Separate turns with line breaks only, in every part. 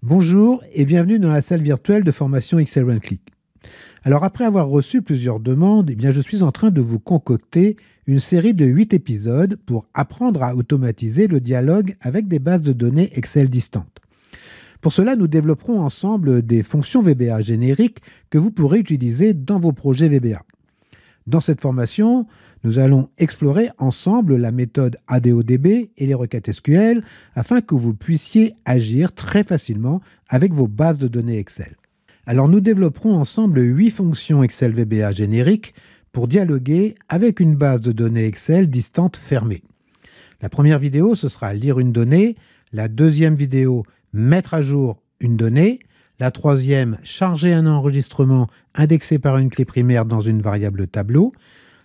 Bonjour et bienvenue dans la salle virtuelle de formation Excel One Click. Alors après avoir reçu plusieurs demandes, je suis en train de vous concocter une série de 8 épisodes pour apprendre à automatiser le dialogue avec des bases de données Excel distantes. Pour cela, nous développerons ensemble des fonctions VBA génériques que vous pourrez utiliser dans vos projets VBA. Dans cette formation, nous allons explorer ensemble la méthode ADODB et les requêtes SQL afin que vous puissiez agir très facilement avec vos bases de données Excel. Alors nous développerons ensemble 8 fonctions Excel VBA génériques pour dialoguer avec une base de données Excel distante fermée. La première vidéo, ce sera lire une donnée. La deuxième vidéo, mettre à jour une donnée. La troisième, charger un enregistrement indexé par une clé primaire dans une variable tableau.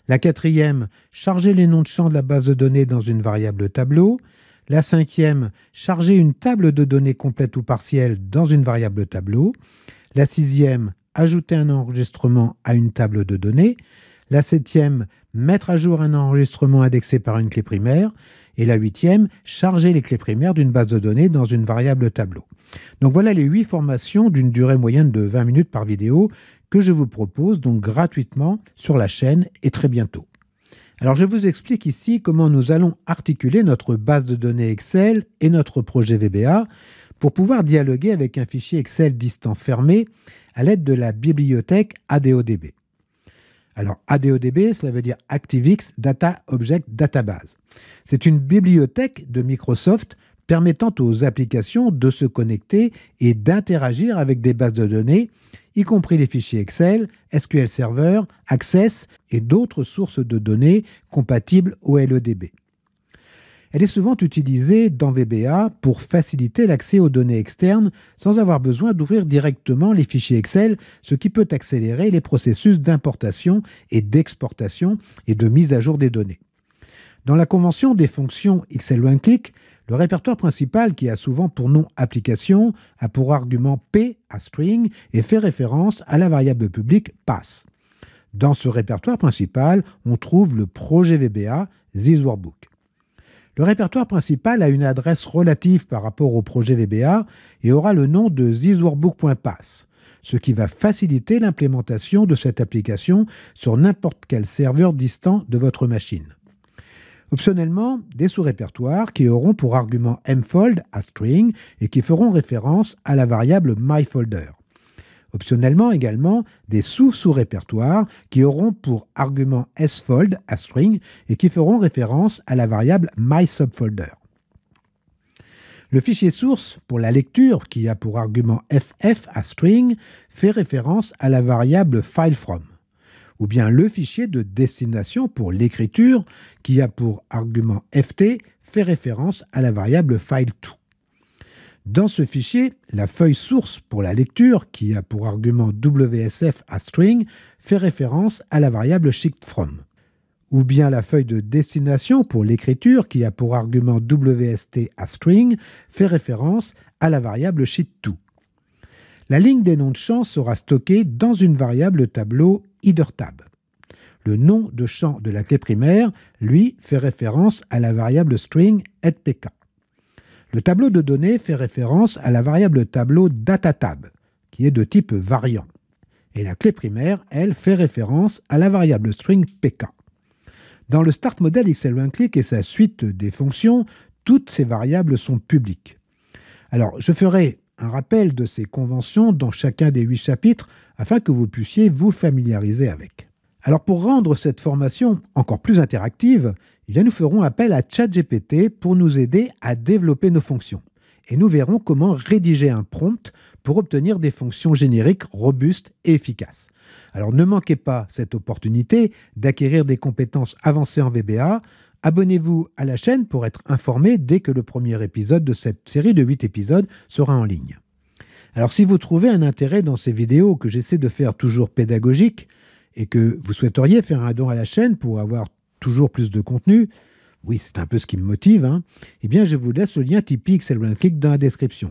La quatrième, charger les noms de champs de la base de données dans une variable tableau. La cinquième, charger une table de données complète ou partielle dans une variable tableau. La sixième, ajouter un enregistrement à une table de données. La septième, mettre à jour un enregistrement indexé par une clé primaire. Et la huitième, charger les clés primaires d'une base de données dans une variable tableau. Donc voilà les 8 formations d'une durée moyenne de 20 minutes par vidéo que je vous propose donc gratuitement sur la chaîne et très bientôt. Alors je vous explique ici comment nous allons articuler notre base de données Excel et notre projet VBA pour pouvoir dialoguer avec un fichier Excel distant fermé à l'aide de la bibliothèque ADODB. Alors ADODB, cela veut dire ActiveX Data Object Database. C'est une bibliothèque de Microsoft permettant aux applications de se connecter et d'interagir avec des bases de données, y compris les fichiers Excel, SQL Server, Access et d'autres sources de données compatibles au LEDB. Elle est souvent utilisée dans VBA pour faciliter l'accès aux données externes sans avoir besoin d'ouvrir directement les fichiers Excel, ce qui peut accélérer les processus d'importation et d'exportation et de mise à jour des données. Dans la convention des fonctions Excel One Click, le répertoire principal, qui a souvent pour nom application, a pour argument P à string et fait référence à la variable publique pass. Dans ce répertoire principal, on trouve le projet VBA This Workbook. Le répertoire principal a une adresse relative par rapport au projet VBA et aura le nom de thisworkbook.pass, ce qui va faciliter l'implémentation de cette application sur n'importe quel serveur distant de votre machine. Optionnellement, des sous-répertoires qui auront pour argument mfold à string et qui feront référence à la variable myfolder. Optionnellement également, des sous-répertoires qui auront pour argument sfold à string et qui feront référence à la variable mysubfolder. Le fichier source pour la lecture, qui a pour argument ff à string, fait référence à la variable filefrom. Ou bien le fichier de destination pour l'écriture, qui a pour argument ft, fait référence à la variable file2. Dans ce fichier, la feuille source pour la lecture, qui a pour argument wsf à string, fait référence à la variable sheetfrom. Ou bien la feuille de destination pour l'écriture, qui a pour argument wst à string, fait référence à la variable sheet2. La ligne des noms de champs sera stockée dans une variable tableau headerTab. Le nom de champ de la clé primaire, lui, fait référence à la variable string headpk. Le tableau de données fait référence à la variable tableau datatab, qui est de type variant. Et la clé primaire, elle, fait référence à la variable string pk. Dans le Start Model Excel One Click et sa suite des fonctions, toutes ces variables sont publiques. Alors, je ferai un rappel de ces conventions dans chacun des 8 chapitres afin que vous puissiez vous familiariser avec. Alors pour rendre cette formation encore plus interactive, nous ferons appel à ChatGPT pour nous aider à développer nos fonctions. Et nous verrons comment rédiger un prompt pour obtenir des fonctions génériques robustes et efficaces. Alors ne manquez pas cette opportunité d'acquérir des compétences avancées en VBA. Abonnez-vous à la chaîne pour être informé dès que le premier épisode de cette série de 8 épisodes sera en ligne. Alors si vous trouvez un intérêt dans ces vidéos que j'essaie de faire toujours pédagogiques et que vous souhaiteriez faire un don à la chaîne pour avoir toujours plus de contenu, oui, c'est un peu ce qui me motive, je vous laisse le lien Tipeee Excel One Click dans la description.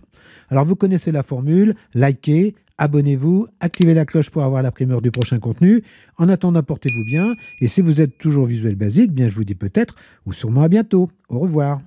Alors vous connaissez la formule, likez, abonnez-vous, activez la cloche pour avoir la primeur du prochain contenu. En attendant, portez-vous bien. Et si vous êtes toujours Visuel Basic, je vous dis peut-être ou sûrement à bientôt. Au revoir.